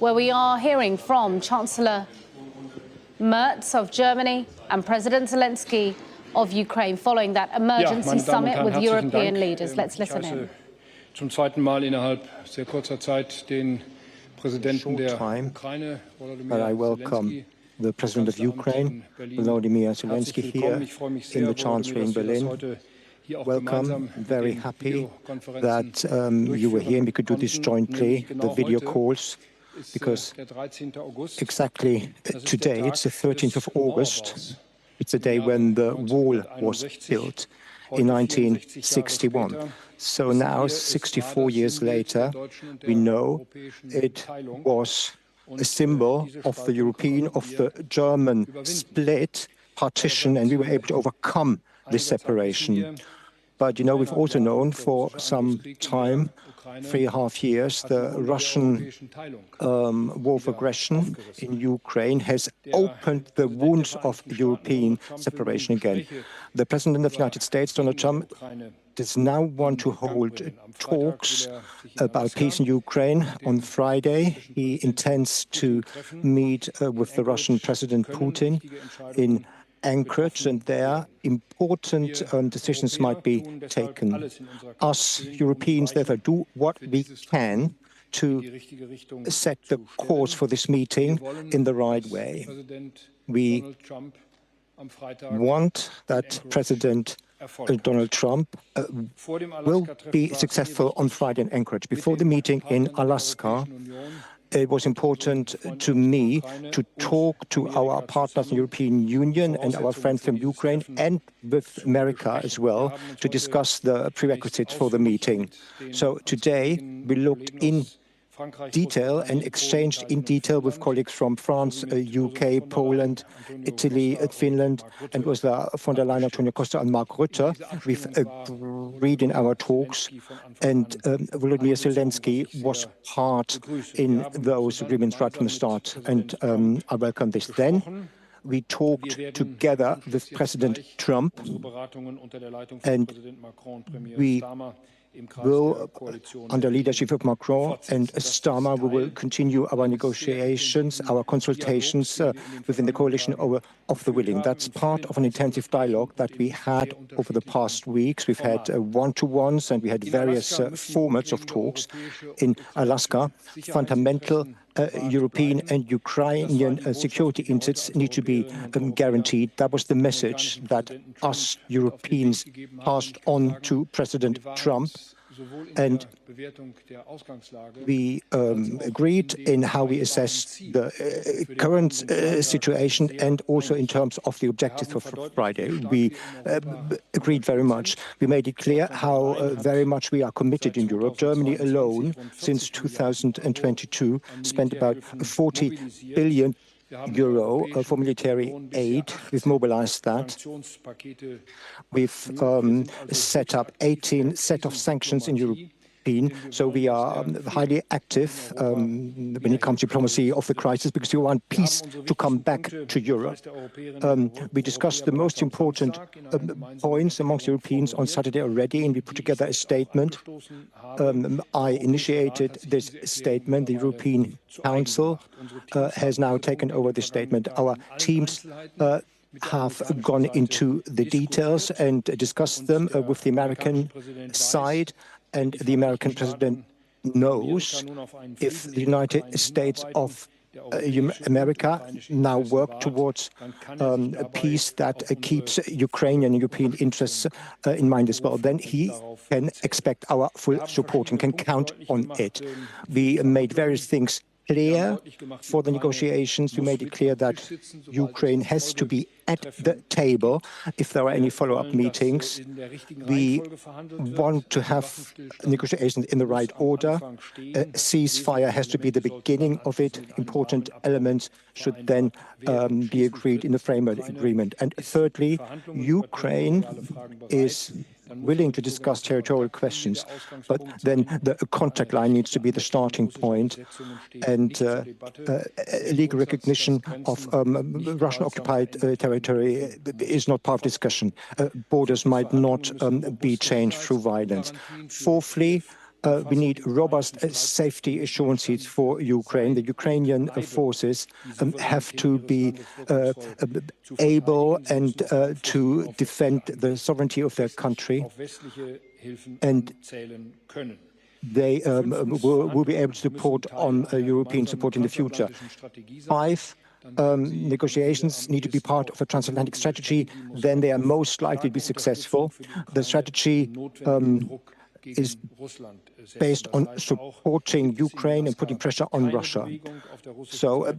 where we are hearing from Chancellor Merz of Germany and President Zelensky of Ukraine folling that emergency summit with European leaders. Let's listen in. Zum zweiten Mal innerhalb sehr kurzer Zeit den Präsidenten der Ukraine, Volodymyr Zelenskyy, the President of Ukraine, Volodymyr Zelenskyy, here in the Chancellery in Berlin. Welcome. Very happy that you were here and we could do this jointly, the video calls, because exactly today, it's the 13th of August, it's the day when the wall was built in 1961. So now, 64 years later, we know it was a symbol of the European, of the German split, partition, and we were able to overcome this separation. But, you know, we've also known for some time, 3.5 years, the Russian war of aggression in Ukraine has opened the wounds of European separation again. The President of the United States, Donald Trump, does now want to hold talks about peace in Ukraine. On Friday, he intends to meet with the Russian President Putin in Anchorage, and there important decisions might be taken. Us Europeans, therefore, do what we can to set the course for this meeting in the right way. We want that President Donald Trump will be successful on Friday in Anchorage. Before the meeting in Alaska, it was important to me to talk to our partners in the European Union and our friends from Ukraine and with America as well to discuss the prerequisites for the meeting. So today we looked in detail and exchanged in detail with colleagues from France, UK, Poland, Italy, Finland, and Ursula von der Leyen, Antonio Costa, and Mark Rutte. We've agreed in our talks, and Volodymyr Zelenskyy was part in those agreements right from the start, and I welcome this. Then we talked together with President Trump, and we will, under leadership of Macron and Starmer, we will continue our negotiations, our consultations within the coalition of the willing. That's part of an intensive dialogue that we had over the past weeks. We've had one-to-ones and we had various formats of talks. In Alaska, fundamental European and Ukrainian security interests need to be guaranteed. That was the message that us Europeans passed on to President Trump. And we agreed in how we assessed the current situation and also in terms of the objectives for Friday. We agreed very much. We made it clear how very much we are committed in Europe. Germany alone, since 2022, spent about 40 billion euro for military aid. We've mobilized that. We've set up 18 set of sanctions in Europe. So we are highly active when it comes to diplomacy of the crisis because we want peace to come back to Europe. We discussed the most important points amongst Europeans on Saturday already, and we put together a statement. I initiated this statement. The European Council has now taken over this statement. Our teams have gone into the details and discussed them with the American side. And the American president knows if the United States of America now work towards a peace that keeps Ukrainian and European interests in mind as well, then he can expect our full support and can count on it. We made various things clear for the negotiations. We made it clear that Ukraine has to be at the table if there are any follow-up meetings. We want to have negotiations in the right order. A ceasefire has to be the beginning of it. Important elements should then be agreed in the framework agreement. And thirdly, Ukraine is willing to discuss territorial questions, but then the contact line needs to be the starting point, and legal recognition of Russian-occupied territory is not part of discussion. Borders might not be changed through violence. Fourthly, we need robust safety assurances for Ukraine. The Ukrainian forces have to be able and to defend the sovereignty of their country, and they will be able to support on European support in the future. 5 negotiations need to be part of a transatlantic strategy, then they are most likely to be successful. The strategy is based on supporting Ukraine and putting pressure on Russia. So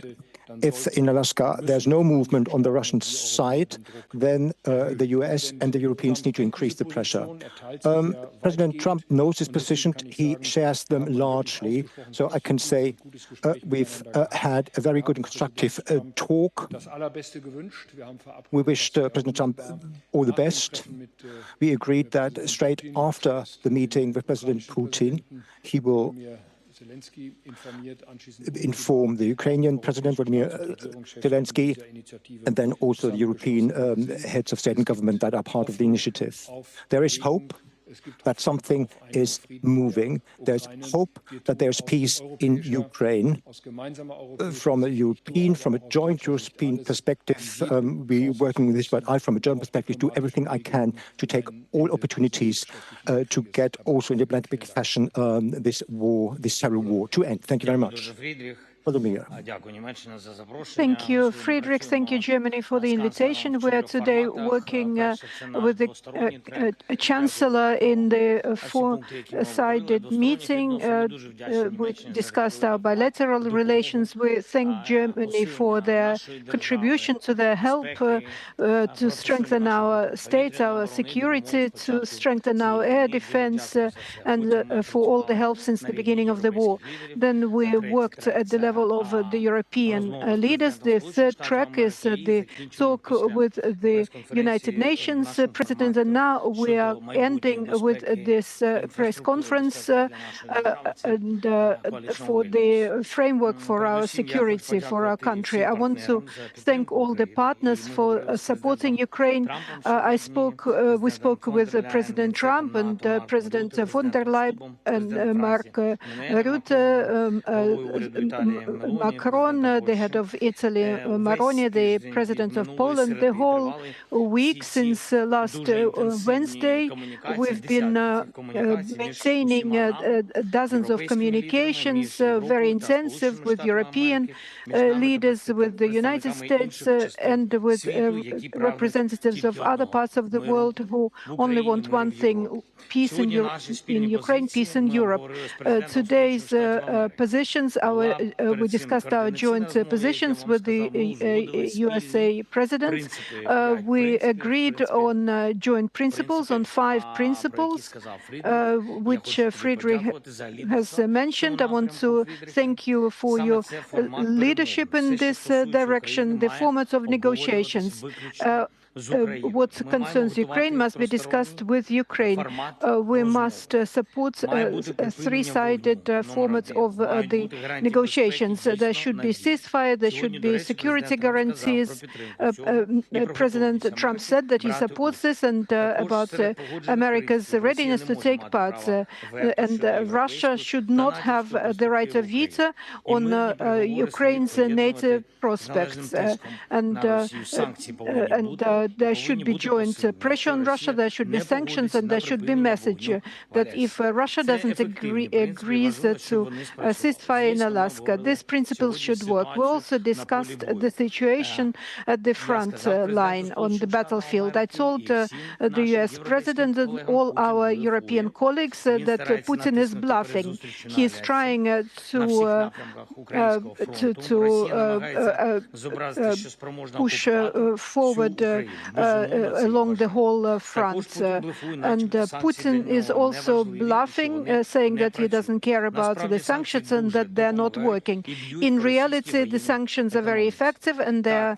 if in Alaska there's no movement on the Russian side, then the US and the Europeans need to increase the pressure. President Trump knows his position. He shares them largely. So I can say we've had a very good and constructive talk. We wished President Trump all the best. We agreed that straight after the meeting with President Putin, he will inform the Ukrainian President, Volodymyr Zelenskyy, and then also the European heads of state and government that are part of the initiative. There is hope that something is moving. There's hope that there's peace in Ukraine. From a joint European perspective, we're working with this, but I, from a German perspective, do everything I can to take all opportunities to get also in diplomatic fashion this war, this terrible war, to end. Thank you very much. Volodymyr. Thank you, Friedrich. Thank you, Germany, for the invitation. We are today working with the Chancellor in the four-sided meeting. We discussed our bilateral relations. We thank Germany for their contribution, to their help to strengthen our state, our security, to strengthen our air defense, and for all the help since the beginning of the war. Then we worked at the level of the European leaders. The third track is the talk with the United Nations President, and now we are ending with this press conference and for the framework for our security, for our country. I want to thank all the partners for supporting Ukraine. We spoke with President Trump and President von der Leyen and Mark Rutte, Macron, the head of Italy, Maroni, the president of Poland. The whole week since last Wednesday, we've been maintaining dozens of communications, very intensive, with European leaders, with the United States, and with representatives of other parts of the world who only want one thing: peace in Ukraine, peace in Europe. Today's positions, we discussed our joint positions with the USA President. We agreed on joint principles, on 5 principles, which Friedrich has mentioned. I want to thank you for your leadership in this direction. The format of negotiations. What concerns Ukraine must be discussed with Ukraine. We must support a three-sided format of the negotiations. There should be ceasefire, there should be security guarantees. President Trump said that he supports this, and about America's readiness to take part. And Russia should not have the right of veto on Ukraine's NATO prospects. And there should be joint pressure on Russia, there should be sanctions, and there should be a message that if Russia doesn't agree to a ceasefire in Alaska, these principles should work. We also discussed the situation at the front line on the battlefield. I told the US President and all our European colleagues that Putin is bluffing. He is trying to push forward along the whole front. And Putin is also bluffing, saying that he doesn't care about the sanctions and that they're not working. In reality, the sanctions are very effective and they're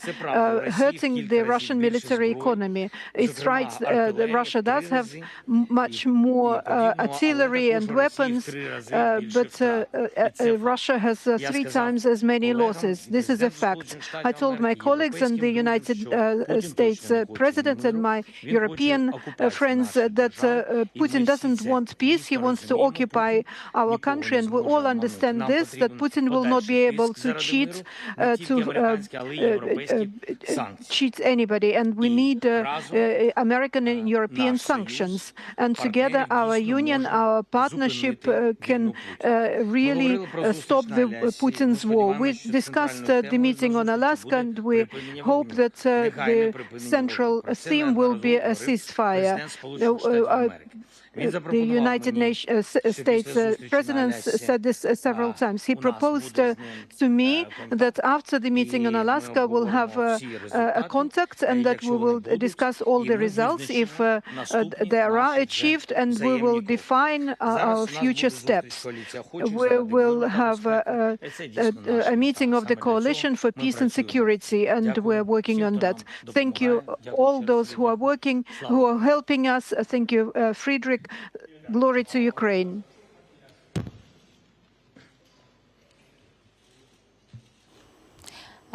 hurting the Russian military economy. It's right, Russia does have much more artillery and weapons, but Russia has 3 times as many losses. This is a fact. I told my colleagues in the United States president and my European friends that Putin doesn't want peace. He wants to occupy our country, and we all understand this, that Putin will not be able to cheat anybody, and we need American and European sanctions. And together our union, our partnership can really stop Putin's war. We discussed the meeting on Alaska, and we hope that the central theme will be a ceasefire. The United States President said this several times. He proposed to me that after the meeting in Alaska, we'll have a contact and that we will discuss all the results if they are achieved, and we will define our future steps. We will have a meeting of the Coalition for Peace and Security, and we're working on that. Thank you, all those who are working, who are helping us. Thank you, Friedrich. Glory to Ukraine.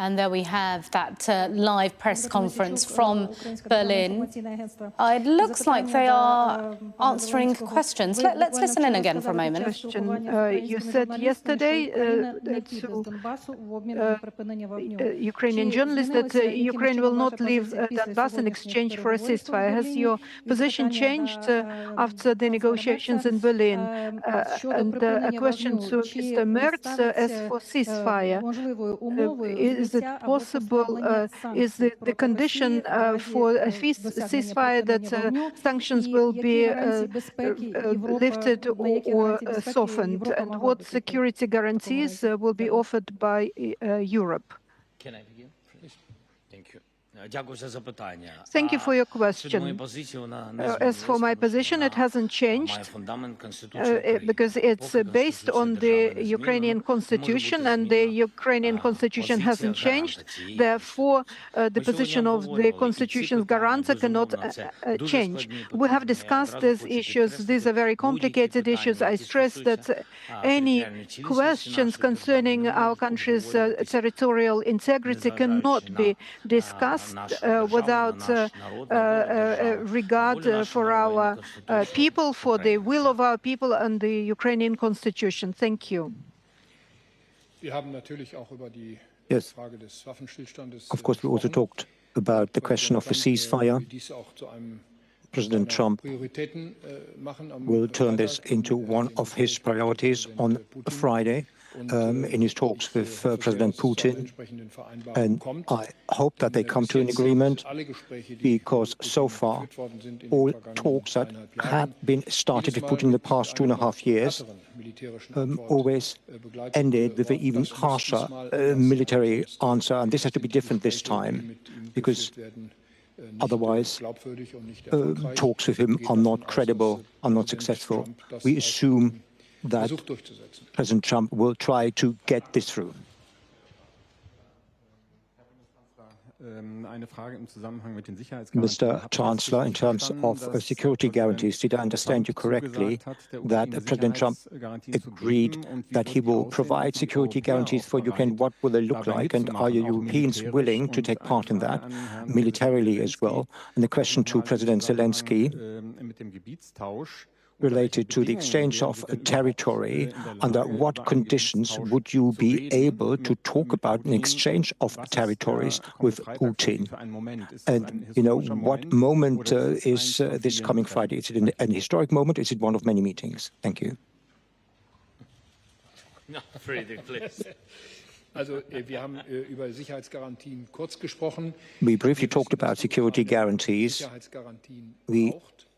And there we have that live press conference from Berlin. It looks like they are answering questions. Let's listen in again for a moment. You said yesterday to Ukrainian journalists that Ukraine will not leave Donbass in exchange for a ceasefire. Has your position changed after the negotiations in Berlin? And a question to Mr. Merz, as for ceasefire, is it possible, is the condition for a ceasefire that sanctions will be lifted or softened? And what security guarantees will be offered by Europe? Can I begin? Thank you. Thank you for your question. As for my position, it hasn't changed because it's based on the Ukrainian constitution, and the Ukrainian constitution hasn't changed. Therefore, the position of the constitution's guarantor cannot change. We have discussed these issues. These are very complicated issues. I stress that any questions concerning our country's territorial integrity cannot be discussed without regard for our people, for the will of our people and the Ukrainian constitution. Thank you. Yes. Of course, we also talked about the question of a ceasefire. President Trump will turn this into one of his priorities on Friday in his talks with President Putin, and I hope that they come to an agreement, because so far all talks that have been started with Putin in the past 2.5 years always ended with an even harsher military answer, and this has to be different this time, because otherwise talks with him are not credible, are not successful. We assume that President Trump will try to get this through. Mr. Chancellor, in terms of security guarantees, did I understand you correctly that President Trump agreed that he will provide security guarantees for Ukraine? What will they look like? And are Europeans willing to take part in that, militarily as well? And the question to President Zelenskyy, related to the exchange of territory, under what conditions would you be able to talk about an exchange of territories with Putin? And, you know, what moment is this coming Friday? Is it an historic moment? Is it one of many meetings? Thank you. No, Friedrich, please. We briefly talked about security guarantees. We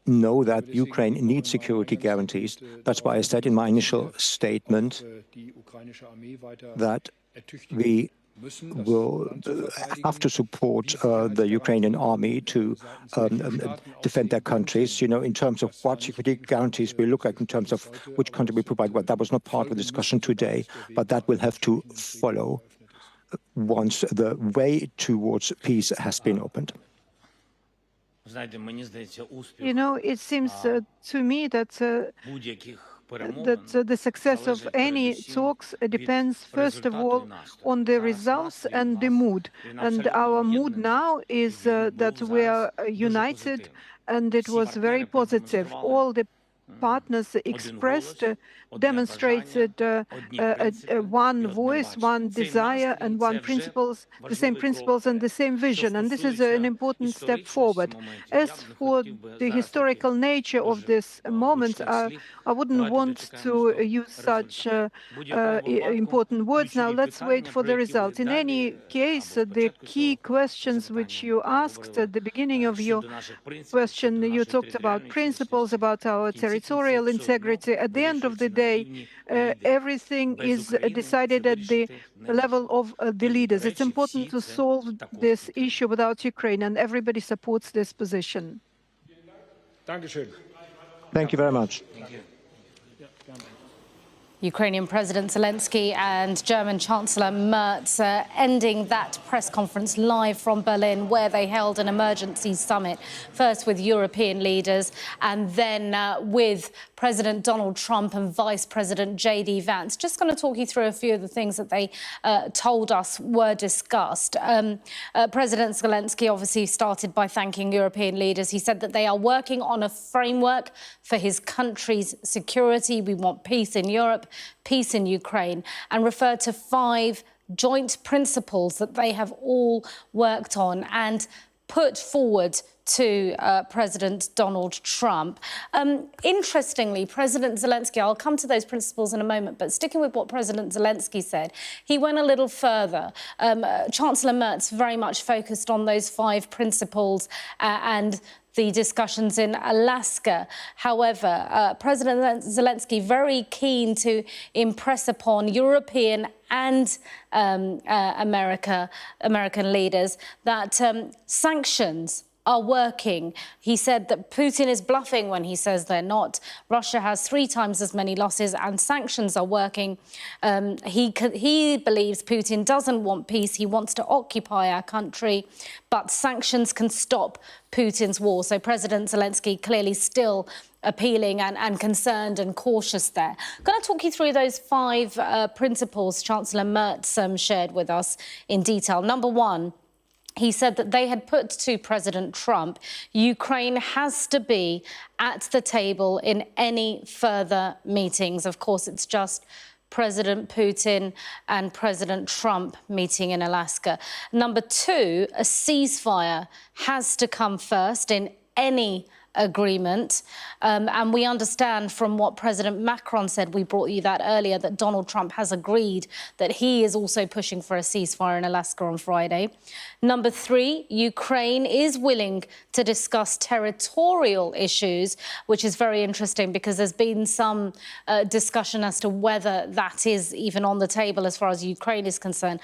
know that Ukraine needs security guarantees. That's why I said in my initial statement that we will have to support the Ukrainian army to defend their countries. You know, in terms of what security guarantees we look at, in terms of which country we provide, well, that was not part of the discussion today, but that will have to follow once the way towards peace has been opened. You know, it seems to me that that the success of any talks depends, first of all, on the results and the mood. And our mood now is that we are united, and it was very positive. All the partners expressed, demonstrated one voice, one desire, and the same principles and the same vision. And this is an important step forward. As for the historical nature of this moment, I wouldn't want to use such important words now. Let's wait for the results. In any case, the key questions which you asked at the beginning of your question, you talked about principles, about our territorial integrity. At the end of the day, everything is decided at the level of the leaders. It's important to solve this issue without Ukraine, and everybody supports this position. Thank you very much. Ukrainian President Zelensky and German Chancellor Merz ending that press conference live from Berlin, where they held an emergency summit, first with European leaders and then with President Donald Trump and Vice President J.D. Vance. Just going to talk you through a few of the things that they told us were discussed. President Zelensky obviously started by thanking European leaders. He said that they are working on a framework for his country's security. We want peace in Europe, peace in Ukraine, and referred to 5 joint principles that they have all worked on and put forward to President Donald Trump. Interestingly, President Zelensky, I'll come to those principles in a moment, but sticking with what President Zelensky said, he went a little further. Chancellor Merz very much focused on those 5 principles and the discussions in Alaska. However, President Zelensky very keen to impress upon European and American leaders that sanctions are working. He said that Putin is bluffing when he says they're not. Russia has 3 times as many losses, and sanctions are working. He believes Putin doesn't want peace. He wants to occupy our country, but sanctions can stop Putin's war. So President Zelensky clearly still appealing and concerned and cautious there. I'm going to talk you through those 5 principles Chancellor Merz shared with us in detail. Number 1, he said that they had put to President Trump, Ukraine has to be at the table in any further meetings. Of course, it's just President Putin and President Trump meeting in Alaska. Number 2, a ceasefire has to come first in any agreement. And we understand from what President Macron said, we brought you that earlier, that Donald Trump has agreed that he is also pushing for a ceasefire in Alaska on Friday. Number 3, Ukraine is willing to discuss territorial issues, which is very interesting because there's been some discussion as to whether that is even on the table as far as Ukraine is concerned.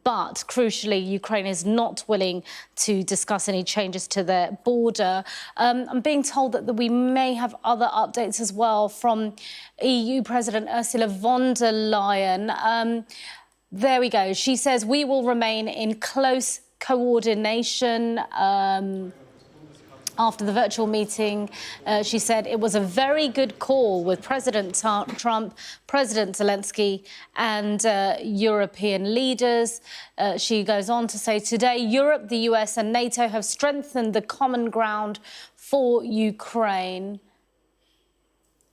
But crucially, Ukraine is not willing to discuss any changes to their border. I'm being told that we may have other updates as well from EU President Ursula von der Leyen. There we go. She says we will remain in close coordination. After the virtual meeting, she said it was a very good call with President Trump, President Zelensky and European leaders. She goes on to say, today, Europe, the US and NATO have strengthened the common ground for Ukraine.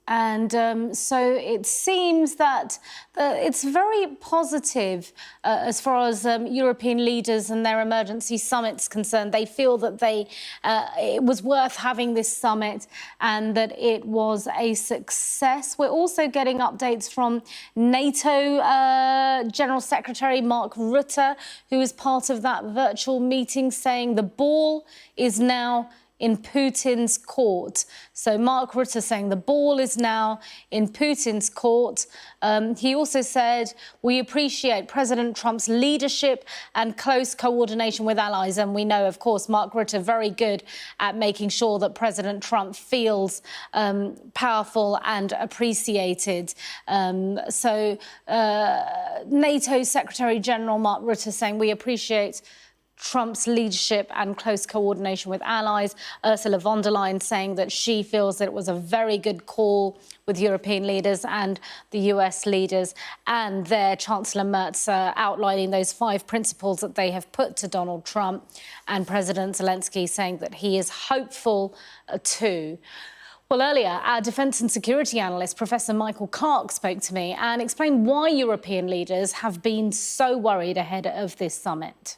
And so it seems that it's very positive as far as European leaders and their emergency summits concerned. They feel that it was worth having this summit and that it was a success. We're also getting updates from NATO General Secretary Mark Rutte, who is part of that virtual meeting, saying the ball is now in Putin's court. So Mark Rutte saying the ball is now in Putin's court. He also said, we appreciate President Trump's leadership and close coordination with allies. And we know, of course, Mark Rutte very good at making sure that President Trump feels powerful and appreciated. NATO Secretary General Mark Rutte saying we appreciate Trump's leadership and close coordination with allies. Ursula von der Leyen saying that she feels that it was a very good call with European leaders and the US leaders, and their Chancellor Merz outlining those 5 principles that they have put to Donald Trump, and President Zelensky saying that he is hopeful too. Well, earlier, our defence and security analyst, Professor Michael Kark, spoke to me and explained why European leaders have been so worried ahead of this summit.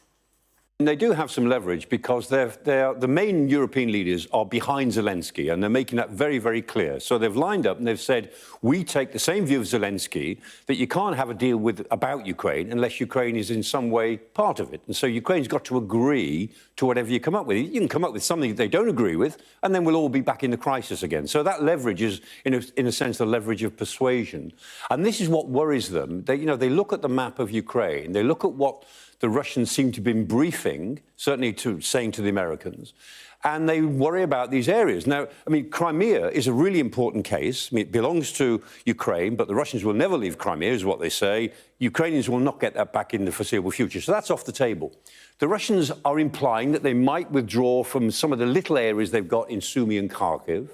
They do have some leverage because the main European leaders are behind Zelensky, and they're making that very, very clear. So they've lined up and they've said, we take the same view of Zelensky, that you can't have a deal about Ukraine unless Ukraine is in some way part of it. And so Ukraine's got to agree to whatever you come up with. You can come up with something they don't agree with, and then we'll all be back in the crisis again. So that leverage is, in a sense, the leverage of persuasion. And this is what worries them. They look at the map of Ukraine, they look at what the Russians seem to have been briefing, certainly saying to the Americans, and they worry about these areas. Now, I mean, Crimea is a really important case. I mean, it belongs to Ukraine, but the Russians will never leave Crimea, is what they say. Ukrainians will not get that back in the foreseeable future. So that's off the table. The Russians are implying that they might withdraw from some of the little areas they've got in Sumy and Kharkiv.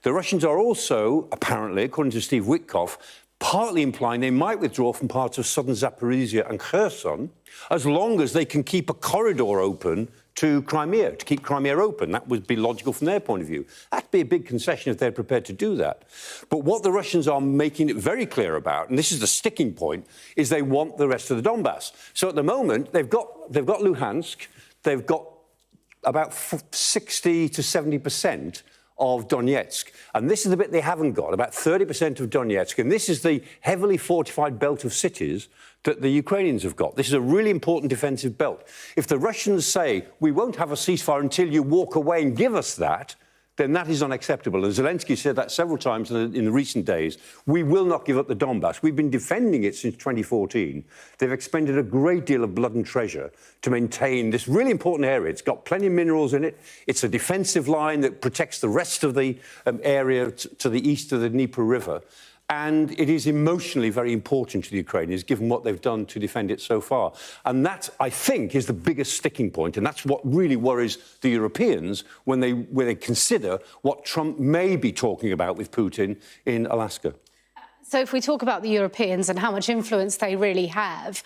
The Russians are also, apparently, according to Steve Witkoff, partly implying they might withdraw from parts of southern Zaporizhia and Kherson, as long as they can keep a corridor open to Crimea, to keep Crimea open. That would be logical from their point of view. That'd be a big concession if they're prepared to do that. But what the Russians are making it very clear about, and this is the sticking point, is they want the rest of the Donbass. So at the moment, they've got Luhansk, they've got about 60 to 70% of Donetsk. And this is the bit they haven't got, about 30% of Donetsk. And this is the heavily fortified belt of cities that the Ukrainians have got. This is a really important defensive belt. If the Russians say, we won't have a ceasefire until you walk away and give us that, then that is unacceptable. And Zelensky said that several times in the recent days. We will not give up the Donbass. We've been defending it since 2014. They've expended a great deal of blood and treasure to maintain this really important area. It's got plenty of minerals in it. It's a defensive line that protects the rest of the area to the east of the Dnieper River. And it is emotionally very important to the Ukrainians, given what they've done to defend it so far. And that, I think, is the biggest sticking point. And that's what really worries the Europeans when they consider what Trump may be talking about with Putin in Alaska. So if we talk about the Europeans and how much influence they really have,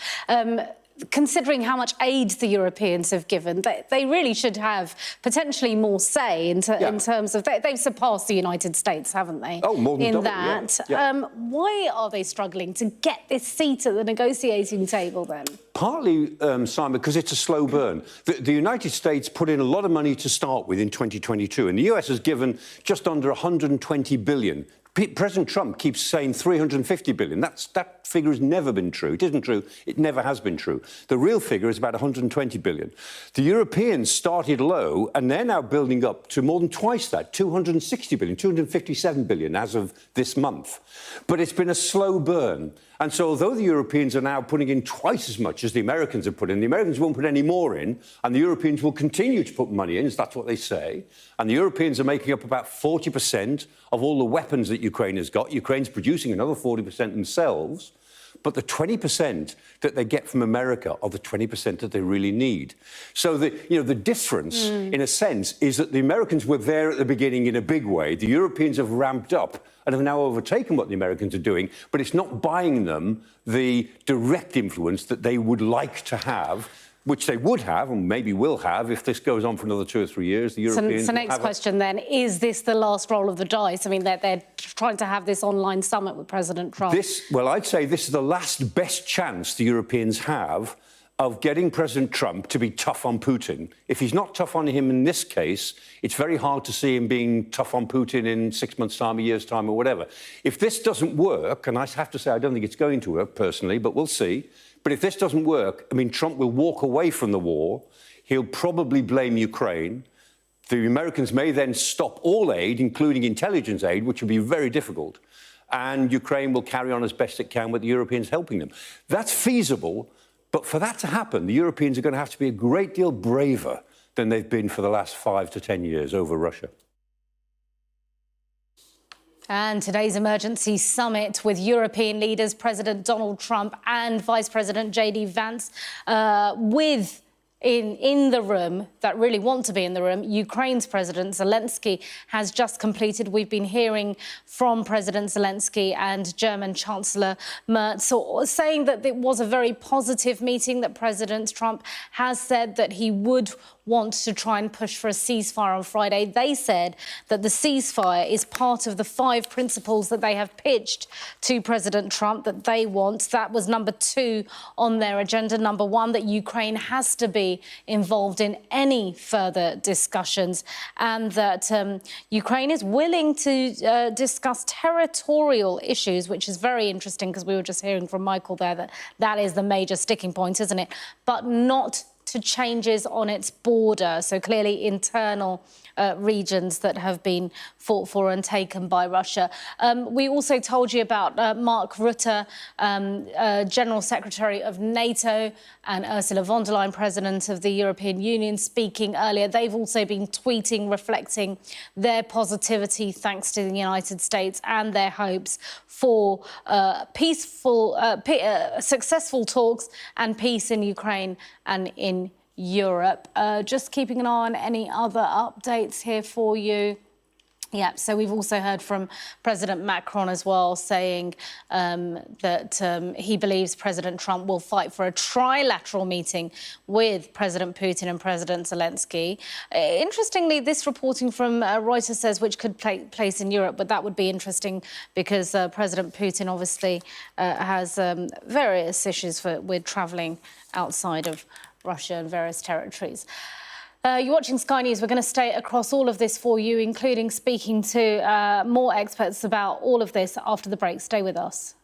considering how much aid the Europeans have given, they really should have potentially more say in terms of... They've surpassed the United States, haven't they? Oh, more than in double, that. yeah. Why are they struggling to get this seat at the negotiating table, then? Partly, Simon, because it's a slow burn. The United States put in a lot of money to start with in 2022, and the US has given just under $120 billion. President Trump keeps saying 350 billion. That figure has never been true. It isn't true. It never has been true. The real figure is about 120 billion. The Europeans started low, and they're now building up to more than twice that, 260 billion, 257 billion as of this month. But it's been a slow burn. And so although the Europeans are now putting in twice as much as the Americans have put in, the Americans won't put any more in, and the Europeans will continue to put money in, that's what they say. And the Europeans are making up about 40% of all the weapons that Ukraine has got. Ukraine's producing another 40% themselves. But the 20% that they get from America are the 20% that they really need. So the difference, in a sense, is that the Americans were there at the beginning in a big way. The Europeans have ramped up and have now overtaken what the Americans are doing, but it's not buying them the direct influence that they would like to have, which they would have and maybe will have if this goes on for another 2 or 3 years. The Europeans. So next question then, is this the last roll of the dice? I mean, they're trying to have this online summit with President Trump. Well, I'd say this is the last best chance the Europeans have of getting President Trump to be tough on Putin. If he's not tough on him in this case, it's very hard to see him being tough on Putin in 6 months' time, a year's time, or whatever. If this doesn't work, and I have to say I don't think it's going to work personally, but we'll see. But if this doesn't work, I mean, Trump will walk away from the war. He'll probably blame Ukraine. The Americans may then stop all aid, including intelligence aid, which will be very difficult. And Ukraine will carry on as best it can with the Europeans helping them. That's feasible. But for that to happen, the Europeans are going to have to be a great deal braver than they've been for the last 5 to 10 years over Russia. And today's emergency summit with European leaders, President Donald Trump and Vice President J.D. Vance, with in the room that really want to be in the room. Ukraine's President Zelensky has just completed. We've been hearing from President Zelensky and German Chancellor Merz saying that it was a very positive meeting, that President Trump has said that he would want to try and push for a ceasefire on Friday. They said that the ceasefire is part of the 5 principles that they have pitched to President Trump that they want. That was number 2 on their agenda. Number 1, that Ukraine has to be involved in any further discussions, and that Ukraine is willing to discuss territorial issues, which is very interesting because we were just hearing from Michael there that is the major sticking point, isn't it? But not to changes on its border. So clearly internal regions that have been fought for and taken by Russia. We also told you about Mark Rutte, General Secretary of NATO, and Ursula von der Leyen, President of the European Union, speaking earlier. They've also been tweeting, reflecting their positivity thanks to the United States and their hopes for successful talks and peace in Ukraine and in Europe. Just keeping an eye on any other updates here for you. Yeah, so we've also heard from President Macron as well, saying that he believes President Trump will fight for a trilateral meeting with President Putin and President Zelensky. Interestingly, this reporting from Reuters says which could take place in Europe, but that would be interesting because President Putin obviously has various issues with travelling outside of Russia and various territories. You're watching Sky News. We're going to stay across all of this for you, including speaking to more experts about all of this after the break. Stay with us.